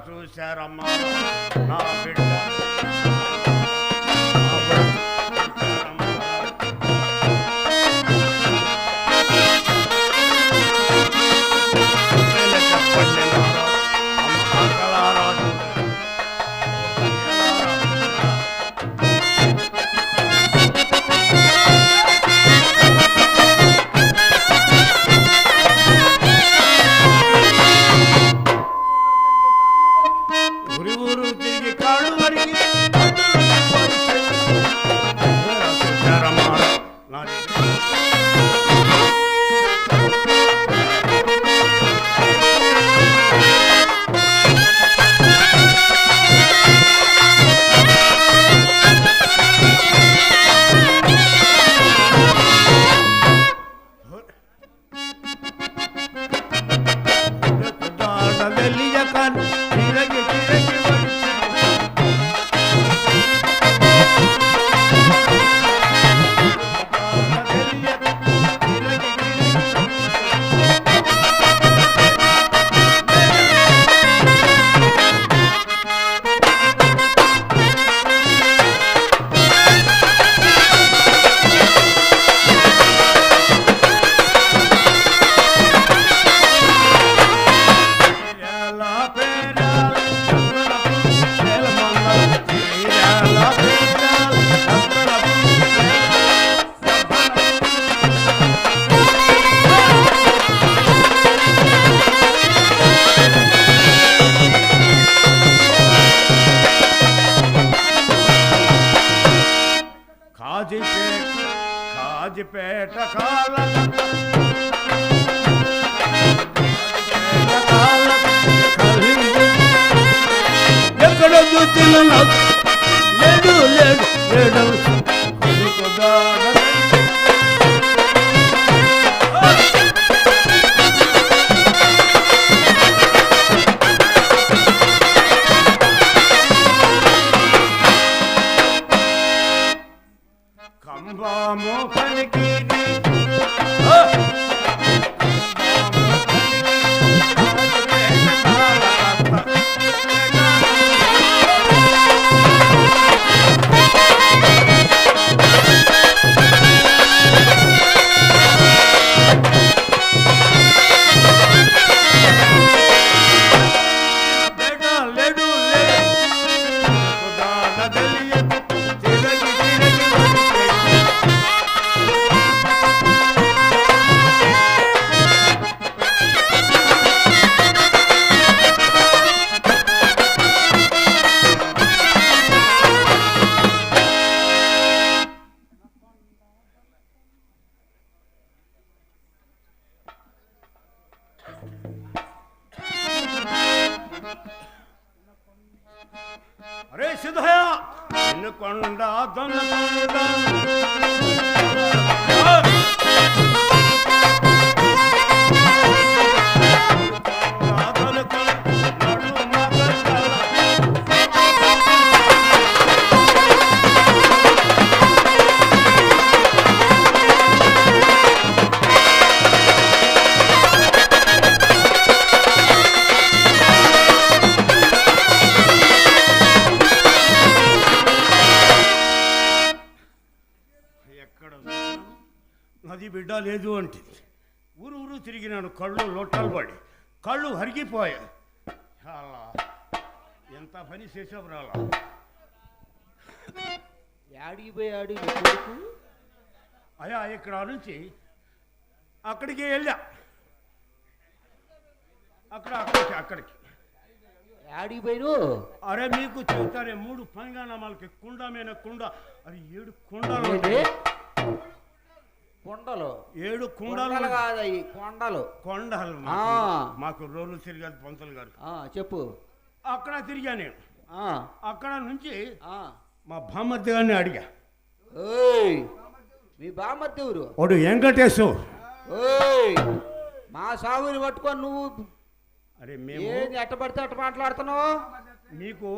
చూశారమ్మా నా బిడ్డ చెప్పండి మంగళారాజు కాజిపేట కాల ఎక్కడ చూసిన లేడు లేడు లేడు కంబాము పనికి అరే సిద్ధయ్య దొన్నకొండ దొన్నకొండ ఎక్కడ అది బిడ్డ లేదు అంటే ఊరు ఊరు తిరిగినాను, కళ్ళు లొట్టలు పడి కళ్ళు హరిగిపోయా. అలా ఎంత పని చేసావు రాలా. యాడికి పోయాడు నీ కొడుకు? అయ్యా ఇక్కడ నుంచి అక్కడికి వెళ్ళా, అక్కడికి యాడికి పోయిను? అరే మీకు చెబుతారే, 3 పంగానామాలకి కుండ మీద కుండ, అది 7 కుండలు. కొండలు? 7 కుండలు కాదు, కొండలు. కొండలు మాకు రోడ్లు తిరిగారు పంతులు గారు. చెప్పు. అక్కడ తిరిగా నేను. అక్కడ నుంచి ఆ మా బామ్మర్ది గారిని అడిగా. ఓయ్, మీ బామ్మర్ది ఎవరు? వాడు వెంకటేశు. ఓయ్, మా సాగుని పట్టుకొని నువ్వు అరే మేము ఏది ఎట్ట పడితే అట్ట మాట్లాడుతున్నావు? మీకు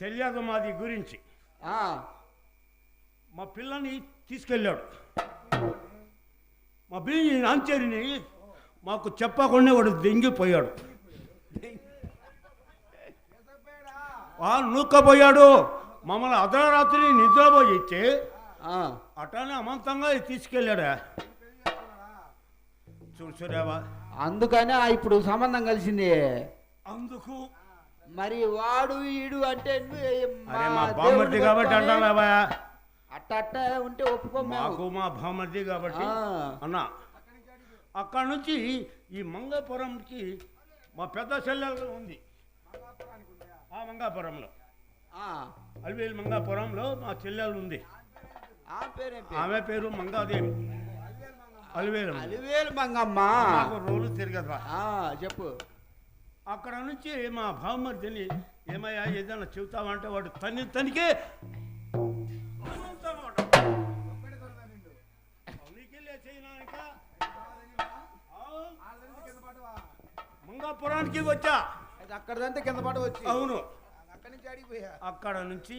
తెలియదు మాది గురించి. మా పిల్లని తీసుకెళ్ళాడు, మా బియ్యి నాంచేరిని మాకు చెప్పకుండా వాడు దెంగిపోయాడు, నూక్కపోయాడు. మమ్మల్ని అర్ధరాత్రి నిద్రపోయి ఇచ్చి అటానే అమంతంగా తీసుకెళ్ళాడా. చూసావా, అందుకనే ఇప్పుడు సంబంధం కలిసింది. అందుకు మరి వాడు ఈడు అంటే మా బామ్మర్ది కాబట్టి అంటావా? అట్ట ఉంటే ఒప్పుకో. మాకు మా బామ్మర్ది కాబట్టి అన్నా. అక్కడ నుంచి ఈ మంగాపురంకి మా పెద్ద చెల్లెలు ఉంది, ఆ మంగాపురంలో, అలివేలు మంగాపురంలో మా చెల్లెలు ఉంది. ఆమె పేరు మంగాదేవి. అలివేలు మంగమ్మ. రోజు తిరగదా. చెప్పు. అక్కడ నుంచి మా బామ్మర్దిని ఏమయ్యా ఏదైనా చెబుతామంటే వాడు తనికే మంగాపురానికి వచ్చా. అక్కడంటే కింద పాటు వచ్చి. అవును, అక్కడి నుంచి అడిగిపోయా. అక్కడ నుంచి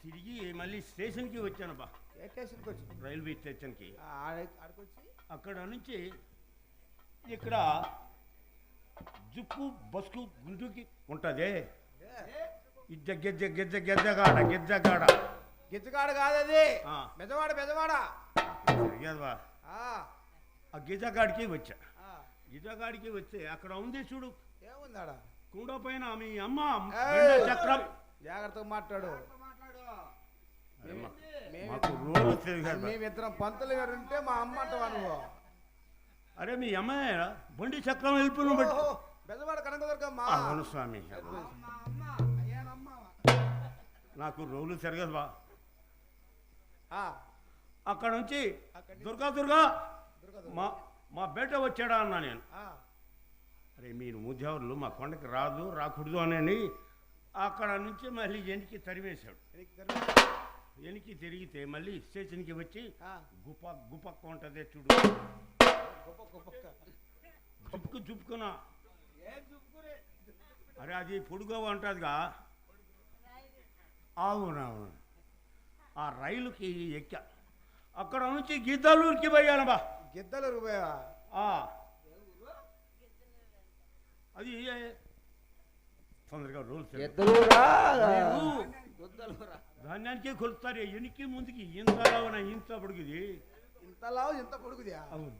తిరిగి మళ్ళీ స్టేషన్కి వచ్చాను బా. స్టేషన్కి వచ్చి? రైల్వే స్టేషన్కి. అక్కడ నుంచి ఇక్కడ జుక్కు బస్కు గుంటుకి ఉంటుంది. గిజ్జగాడ కాదు అది, బెజవాడ. ఆ గిజ్జగాడికి వచ్చా. గిజ్జగాడికి వస్తే అక్కడ ఉంది చూడు, ఏముందాడా కుండ పైన మీ అమ్మ చక్రం. జాగ్రత్తగా మాట్లాడు. మేమిద్దరం పంతులు గారు ఉంటే మా అమ్మ అంటావా నువ్వు? అరే మీ అమ్మాయి బండి చక్రం వెళ్ళిపోయిన బెజవాడ కనకదుర్గమ్మ. అవును స్వామి, నాకు రోజులు తిరగదు బా. అక్కడ నుంచి దుర్గా మా బేట వచ్చాడా అన్నా నేను. అరే మీరు ముద్దేవర్లు మా కొండకి రాకూడదు అని అక్కడ నుంచి మళ్ళీ వెనక్కి తరివేశాడు. వెనక్కి తిరిగితే మళ్ళీ స్టేషన్కి వచ్చి గుపక్క ఉంటుంది చూడు, చుప్పుకున్నా. అరే అది పొడుగా ఉంటుందిగా. అవునవును, ఆ రైలుకి ఎక్కా. అక్కడ నుంచి గిద్దలూరుకి పోయాను బా. గిద్దలూరుకి పోయా? అది తొందరగా రూల్స్. ధాన్యానికే కొలుస్తారు, ఎనికి ముందుకి ఇంతలావు ఇంత పొడుగుది, ఇంతలావు ఇంత పొడుగుది. అవును,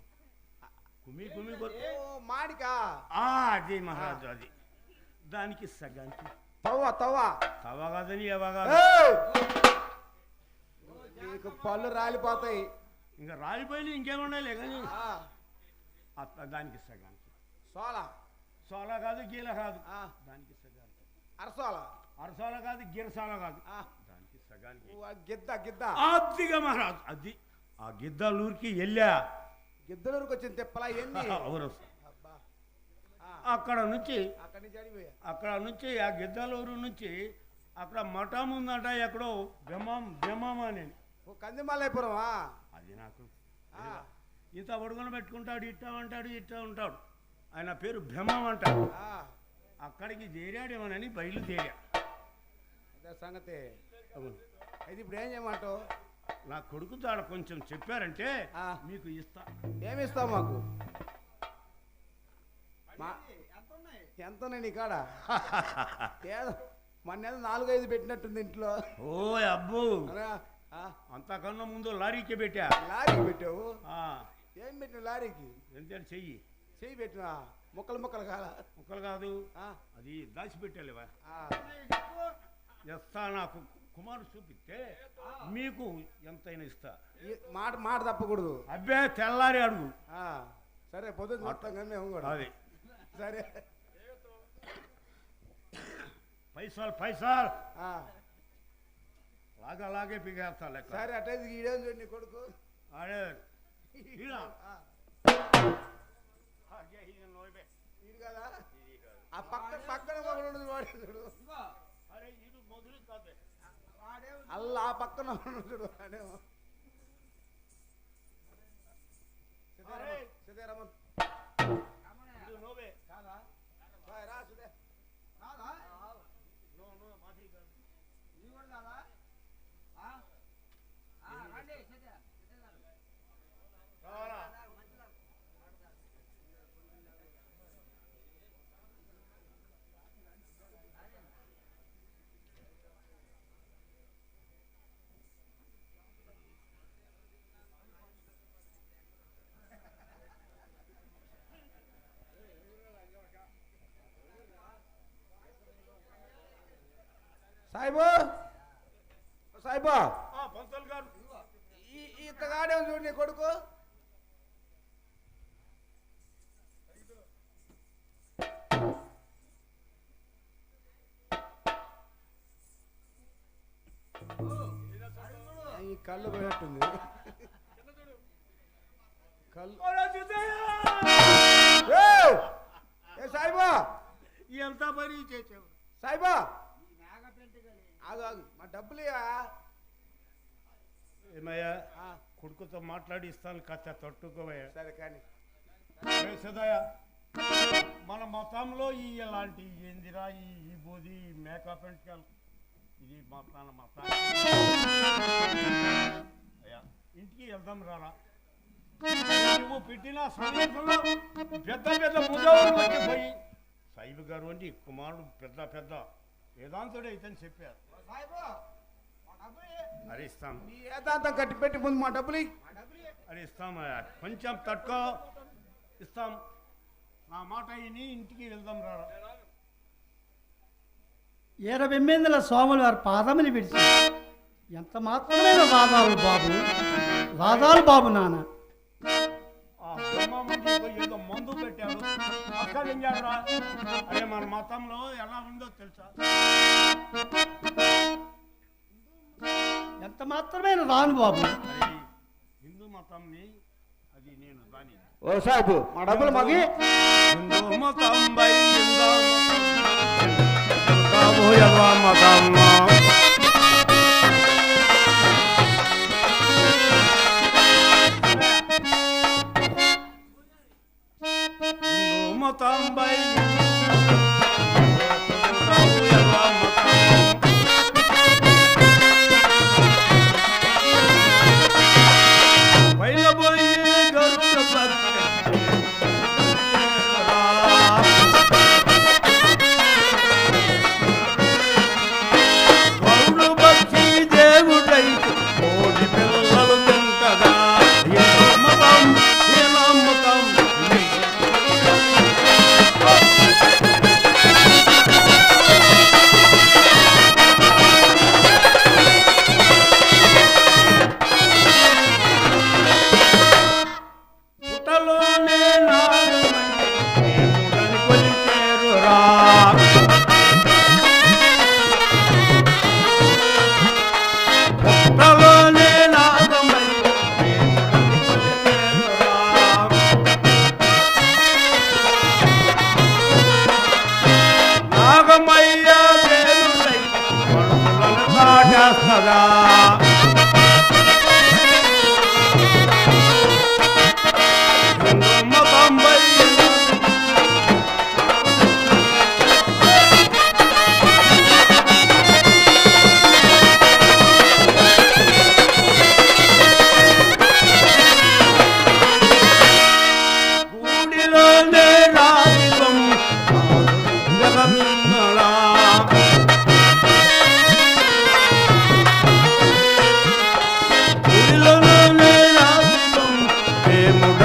కుమి మాడికా. అది మహారాజు, అది దానికి సగానికి తవ్వ కాదని ఎవాగా పళ్ళు రాలిపోతాయి. ఇంకా రాలిపోయి ఇంకేమున్నాయిలే కానీ దానికి సగానికి. సోలా కాదు, గీల కాదు, దానికి సగానికి. అరసోల కాదు, గిరసాల కాదు, దానికి సగానికి. గిద్ద అదిగా మహారాజు, అది ఆ గిద్దలూరుకి వెళ్ళా. గిద్దలూరుకి వచ్చింది తెప్పలా ఏంది? అవును. అక్కడ నుంచి ఆ గిద్దలూరు నుంచి అక్కడ మఠం ఉందంట ఎక్కడో, బ్రహ్మం అని. కందిమల్లాపురమా? అది నాకు ఇంత ఒడుగును పెట్టుకుంటాడు, ఇట్టా ఉంటాడు. ఆయన పేరు బ్రహ్మం అంటాడు. అక్కడికి చేరాడేమోనని బయలుదేరా. అదే సంగతి. అయితే ఇప్పుడు ఏం చేయమంటావు? నా కొడుకు దాడ కొంచెం చెప్పారంటే మీకు ఇస్తా. ఏమిస్తావు మాకు? ఎంత నీ కాడ? మొన్న 4-5 పెట్టినట్టుంది ఇంట్లో. ఓ అబ్బో, అంతకన్నా ముందు లారీకి పెట్టా. లారీకి పెట్టావు? పెట్టిన లారీకి ఎంత చెయ్యి చెయ్యి పెట్టినా ముక్కలు ముక్కలు కాల ముక్కలు కాదు అది దాచిపెట్టాలివా ఆ. ఇస్తా నాకు కుమారు చూపిస్తే మీకు ఎంతైనా ఇస్తా మాట మాట తప్పకూడదు అబ్బే తెల్లారి అడుగు ఆ, సరే పొద్దున్న మొత్తం కానీ మేము కూడా అది సరే పైసలు పైసలు ఆ, అలాగే పిగేస్తా లెక్క సరే అట్టయితే ఈడేం చూడు నీ కొడుకు అడే ఈడ. ఆ, అగే, ఈయన నోయబే. ఈడు కదా ఆ పక్కన ఒకడు ఉండదు వాడు చూడు అరే ఇది మొదలు కాదే అల్లా ఆ పక్కన ఒకడు చూడు వాడేమో సిద్ధేరమన్ ఇది నోవే కాదా బాయ్ రా సిద్ధే కాదా నో నో మాది కాదు ఇది కూడా కాదా రండి సిద్ధే రావాలా సాయిబు సాయిబు పంతులు గారు ఇతగాడేమో చూడు నీ కొడుకు ఈ కళ్ళు పోయినట్టుంది కళ్ళు ఏయ్! ఏ సాయిబా ఎంత పని చేసావు సాయిబా ఆగు ఆగు మా డబ్బులు ఏమయ్యా కొడుకుతో మాట్లాడి ఇస్తాను కచ్చా తట్టుకోవయ్యా సరే కానీ సదయ్య మన మతంలో ఈ ఇలాంటి ఏందిరా ఈ బోధి మేకప్ అండ్ ఇది మన మతం అయ్యా ఇంటికి వెళ్దాం రారా నువ్వు పెట్టిన సందేశంలో పెద్ద పెద్ద ముజావులు వచ్చిపోయి సాయిబు గారు అంటే కుమారుడు పెద్ద వేదాంతుడే ఇతని చెప్పారు అరే ఇస్తాం నీ ఏదాంతం కట్టి పెట్టి ముందు మా డబ్బులు అరే ఇస్తామయ్యా కొంచెం తట్టుకో ఇస్తాం నా మాట విని ఇంటికి వెళ్దాం రారా ఏరబెమ్మెందుల స్వాములు వారి పాదములు విడిచి ఎంత మాత్రమైన వాదాలు బాబు నాన్న ఆ బ్రహ్మముడికి పోయి ఏదో మందు పెట్టాడు అక్కడ ఎంజాడురా అరే మన మతంలో ఎలా ఉందో తెలుసా ఎంత మాత్రమైన రాను బాబు అరే హిందూ మతంని అది నేను దాని ఓ సాబు మా డబ్బులు మాకి హిందూ మతం బై హిందూ మతం మతం బై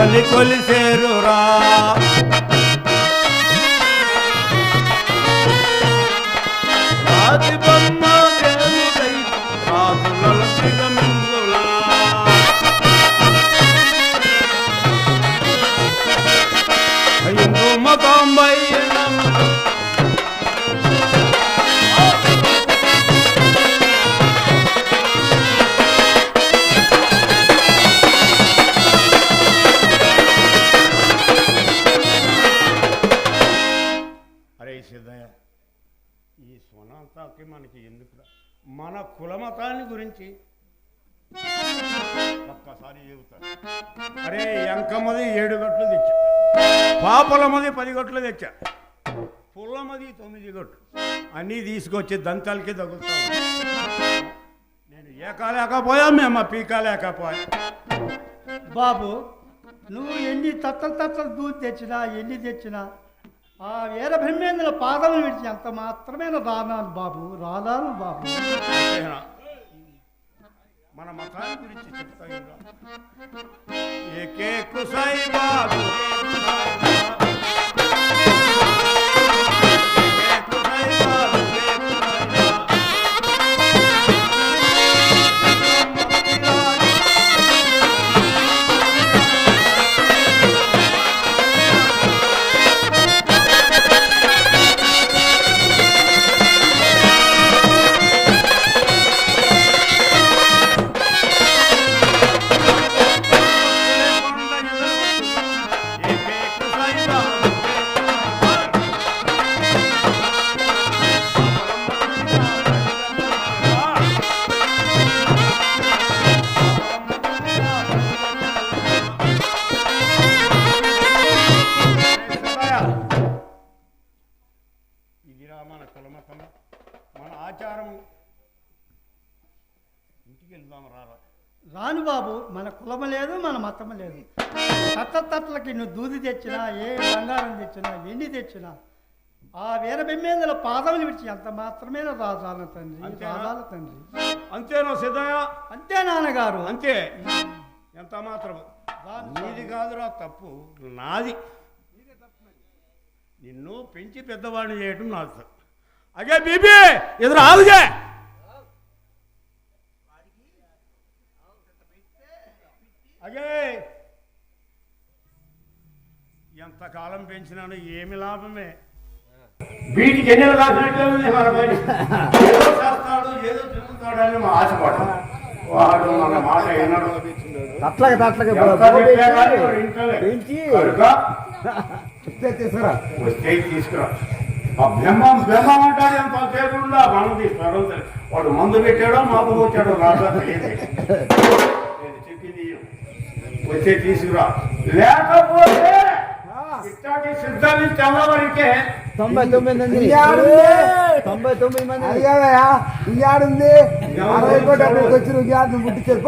తల్లి కొలిసేరురా రాతి బొమ్మ దేవుడై రాజుల శ్రీగమిందులా హిందూ మతం బయ్యనం సిద్ధయ్య ఈ స్వనంతాకి మనకి ఎందుకు మన కులమతాన్ని గురించి ఒక్కసారి చెబుతాను. అరే ఎంకమ్మది 7 గట్లు తెచ్చా, పాపలమ్మది 10 గట్లు తెచ్చా, పుల్లమ్మది 9 గట్లు అన్నీ తీసుకొచ్చి దంతాలకి తగులుతాం. నేను ఏకాలేకపోయా మేము పీకాలేకపోయా. బాబు నువ్వు ఎన్ని తత్తలు దూది తెచ్చినా ఎన్ని తెచ్చినా ఆ వీర బ్రహ్మేంద్రుల పాదములు విడిచి అంత మాత్రమే రానాను బాబు, రానాను బాబు. మన మతాన్ని గురించి చెప్తాయి ఏకే కుసై బాబు మన కులమతం మన ఆచారం. ఇంటికి వెళ్దాం రాను బాబు, మన కులము లేదు మన మతము లేదు. తట్లకి నువ్వు దూది తెచ్చినా ఏ బంగారం తెచ్చినా ఎన్ని తెచ్చినా ఆ వీర బ్రహ్మేంద్రుల పాదములు విడిచి అంత మాత్రమే రాజాల తండ్రి, రాజాల తండ్రి. అంతేనా సిద్ధయ్య? అంతే నాన్నగారు, అంతే. ఎంత మాత్రం నీది కాదురా తప్పు, నాది. నిన్ను పెంచి పెద్దవాడిని చేయటం నాది. అగే బీబీ ఎదురు ఆవుగే. అగే ఎంతకాలం పెంచినాను ఏమి లాభమే. వీటికి ఎన్ని రాసినట్టు ఏదో చేస్తాడు ఏదో తిరుగుతాడని మా ఆశపడ. వాడు మన మాట వినడు. వస్తే తీసుకురా. ఆ బ్రహ్మం అంటాడు ఎంత చేయకుండా మనం తీసుకురా. వాడు మందు పెట్టాడో మాకు వచ్చాడో రాదా తెలియదు. చెప్పింది వచ్చే తీసుకురా, లేకపోతే ఇట్లాంటి సిద్ధాన్ని తెల్లవరికే 99 మంది 99 మంది అడిగావయ్యా. ఇయ్యాడుంది 60 కోట్లు వచ్చి నువ్వు పుట్టించారు.